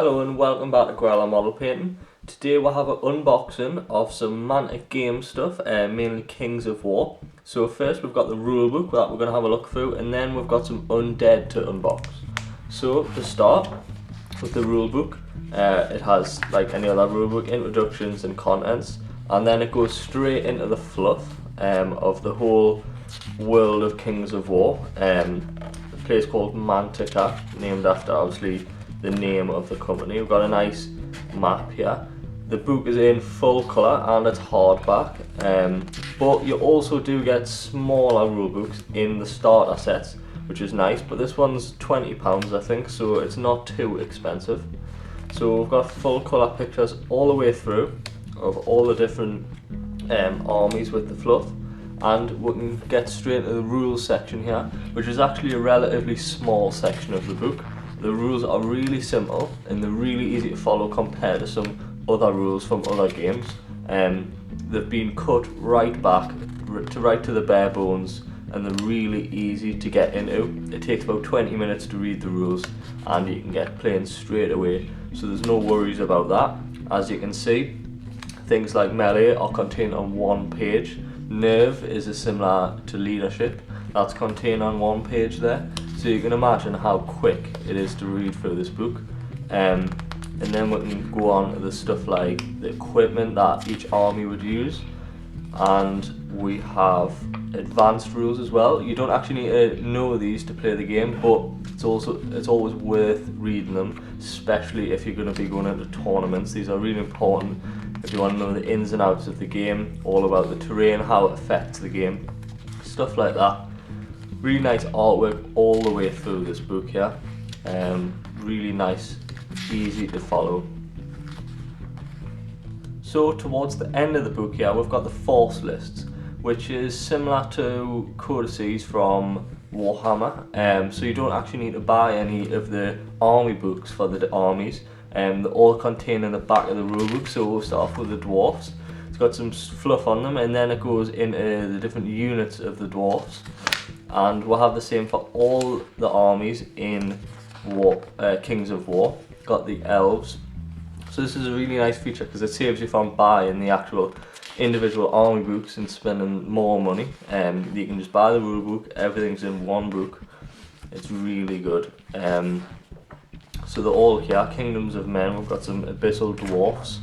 Hello and welcome back to Growler Model Painting. Today we'll have an unboxing of some Mantic game stuff, mainly Kings of War. So first we've got the rulebook that we're going to have a look through, and then we've got some Undead to unbox. So to start with the rulebook, it has, like any other rulebook, introductions and contents, and then it goes straight into the fluff of the whole world of Kings of War. A place called Mantic, named after obviously the name of the company. We've got a nice map here. The book is in full colour and it's hardback, but you also do get smaller rulebooks in the starter sets, which is nice, but this one's £20 I think, so it's not too expensive. So we've got full colour pictures all the way through of all the different armies with the fluff, and we can get straight into the rules section here, which is actually a relatively small section of the book. The rules are really simple and they're really easy to follow compared to some other rules from other games. They've been cut right back to the bare bones, and they're really easy to get into. It takes about 20 minutes to read the rules and you can get playing straight away, so there's no worries about that. As you can see, things like melee are contained on one page. Nerve is similar to leadership, that's contained on one page there. So you can imagine how quick it is to read through this book. And then we can go on to the stuff like the equipment that each army would use. And we have advanced rules as well. You don't actually need to know these to play the game, but it's always worth reading them, especially if you're going to be going into tournaments. These are really important if you want to know the ins and outs of the game, all about the terrain, how it affects the game, stuff like that. Really nice artwork all the way through this book here. Really nice, easy to follow. So towards the end of the book here, we've got the force lists, which is similar to codices from Warhammer. So you don't actually need to buy any of the army books for the armies. They're all contained in the back of the rulebook. So we'll start off with the Dwarfs. It's got some fluff on them, and then it goes into the different units of the Dwarfs. And we'll have the same for all the armies in Kings of War. Got the Elves. So this is a really nice feature because it saves you from buying the actual individual army books and spending more money. You can just buy the rule book, everything's in one book. It's really good. So they're all here. Kingdoms of Men, we've got some Abyssal Dwarfs,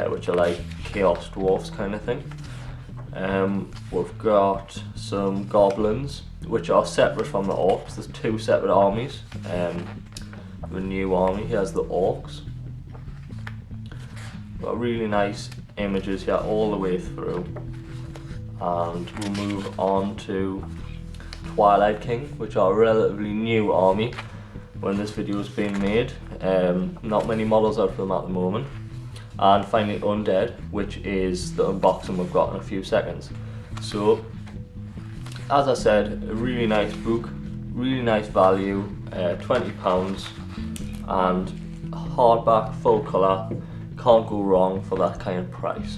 which are like Chaos Dwarfs kind of thing. We've got some Goblins, which are separate from the Orcs. There's two separate armies. The new army, here's the Orcs. Got really nice images here all the way through. And we'll move on to Twilight King, which are a relatively new army when this video is being made. Not many models out for them at the moment. And finally Undead, which is the unboxing we've got in a few seconds. So, as I said, a really nice book, really nice value, £20, and hardback, full colour, can't go wrong for that kind of price.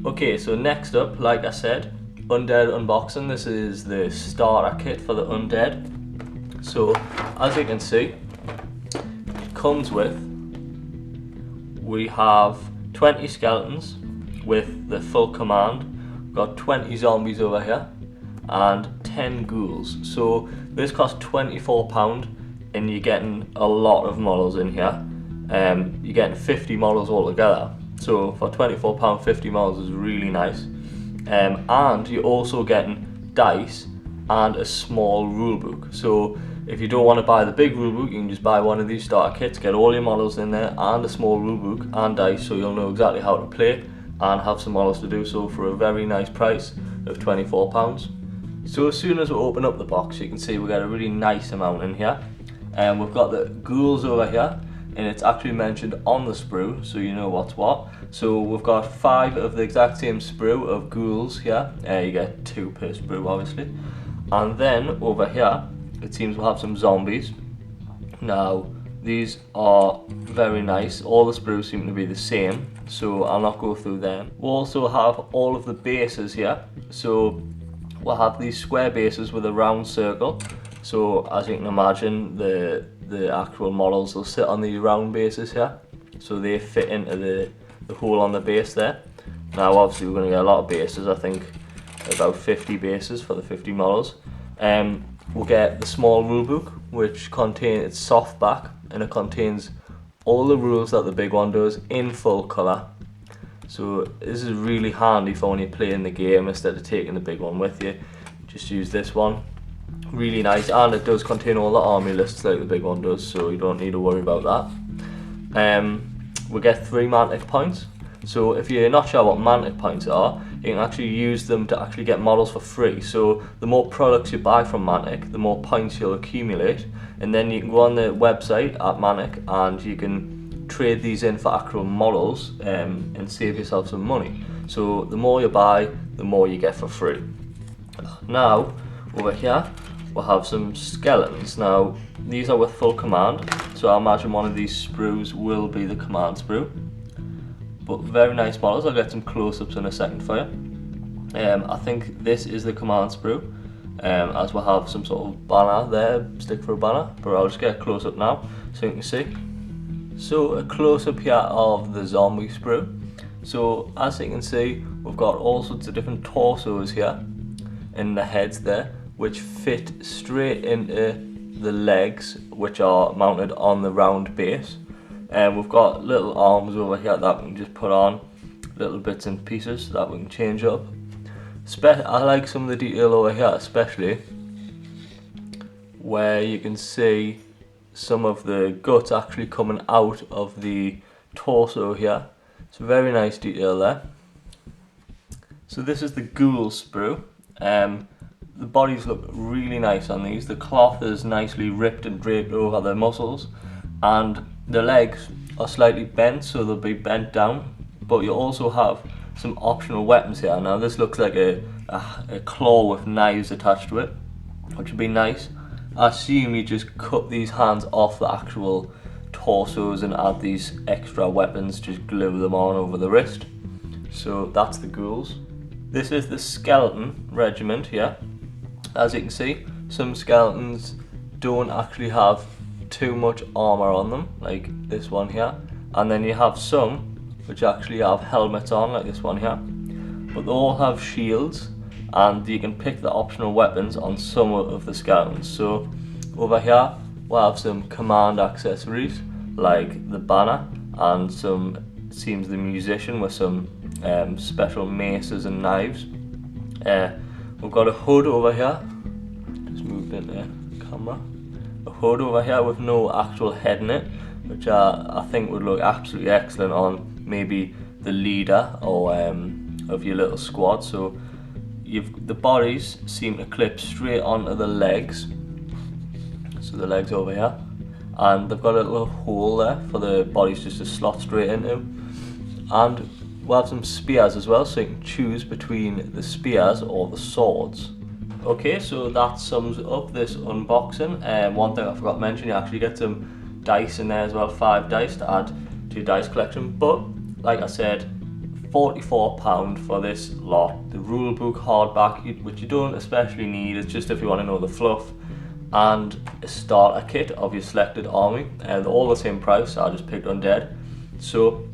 Okay, so next up, like I said, Undead unboxing. This is the starter kit for the Undead. So, as you can see, it comes with, we have 20 skeletons with the full command. We've got 20 zombies over here and 10 ghouls. So this costs £24 and you're getting a lot of models in here. You're getting 50 models altogether. So for £24, 50 models is really nice. And you're also getting dice and a small rulebook. So if you don't want to buy the big rulebook, you can just buy one of these starter kits, get all your models in there and a small rulebook and dice, so you'll know exactly how to play and have some models to do so for a very nice price of £24. So as soon as we open up the box, you can see we got a really nice amount in here. We've got the ghouls over here, and it's actually mentioned on the sprue, so you know what's what. So we've got 5 of the exact same sprue of ghouls here. You get 2 per sprue obviously. And then over here, it seems we'll have some zombies. Now, these are very nice. All the sprues seem to be the same, so I'll not go through them. We'll also have all of the bases here. So we'll have these square bases with a round circle. So as you can imagine, the actual models will sit on these round bases here, so they fit into the hole on the base there. Now obviously we're going to get a lot of bases, I think about 50 bases for the 50 models. We'll get the small rulebook, which contains, it's soft back, and it contains all the rules that the big one does in full colour. So this is really handy for when you're playing the game instead of taking the big one with you. Just use this one. Really nice, and it does contain all the army lists like the big one does, so you don't need to worry about that. We get 3 Mantic points. So if you're not sure what Mantic points are, you can actually use them to actually get models for free. So the more products you buy from Mantic, the more points you'll accumulate, and then you can go on the website at Mantic and you can trade these in for actual models and save yourself some money. So the more you buy, the more you get for free. Now over here we'll have some skeletons. Now these are with full command, so I imagine one of these sprues will be the command sprue. But very nice models. I'll get some close-ups in a second for you. I think this is the command sprue, as we'll have some sort of banner there, stick for a banner, but I'll just get a close-up now so you can see. So a close-up here of the zombie sprue. So as you can see, we've got all sorts of different torsos here in the heads there, which fit straight into the legs, which are mounted on the round base. And we've got little arms over here that we can just put on, little bits and pieces that we can change up. I like some of the detail over here, especially where you can see some of the guts actually coming out of the torso here. It's a very nice detail there. So this is the ghoul sprue. The bodies look really nice on these. The cloth is nicely ripped and draped over the muscles, and the legs are slightly bent, so they'll be bent down, but you also have some optional weapons here. Now this looks like a claw with knives attached to it, which would be nice. I assume you just cut these hands off the actual torsos and add these extra weapons, just glue them on over the wrist. So that's the ghouls. This is the skeleton regiment here. As you can see, some skeletons don't actually have too much armor on them, like this one here, and then you have some which actually have helmets on, like this one here, but they all have shields, and you can pick the optional weapons on some of the skeletons. So over here we'll have some command accessories like the banner, and some, it seems, the musician with some special maces and knives. We've got a hood over here, just moved into the camera. A hood over here with no actual head in it, which I think would look absolutely excellent on maybe the leader or of your little squad. So the bodies seem to clip straight onto the legs, so the legs over here, and they've got a little hole there for the bodies just to slot straight into. And we'll have some spears as well, so you can choose between the spears or the swords. Okay, so that sums up this unboxing. One thing I forgot to mention, you actually get some dice in there as well, 5 dice to add to your dice collection. But like I said, £44 for this lot. The rulebook hardback, which you don't especially need, it's just if you want to know the fluff, and a starter kit of your selected army, and all the same price. I just picked Undead. So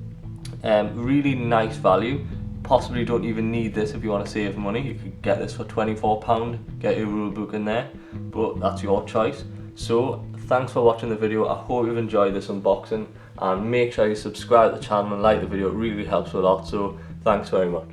really nice value. Possibly don't even need this if you want to save money. You could get this for £24, get your rulebook in there, but that's your choice. So thanks for watching the video. I hope you've enjoyed this unboxing, and make sure you subscribe to the channel and like the video. It really helps a lot, so thanks very much.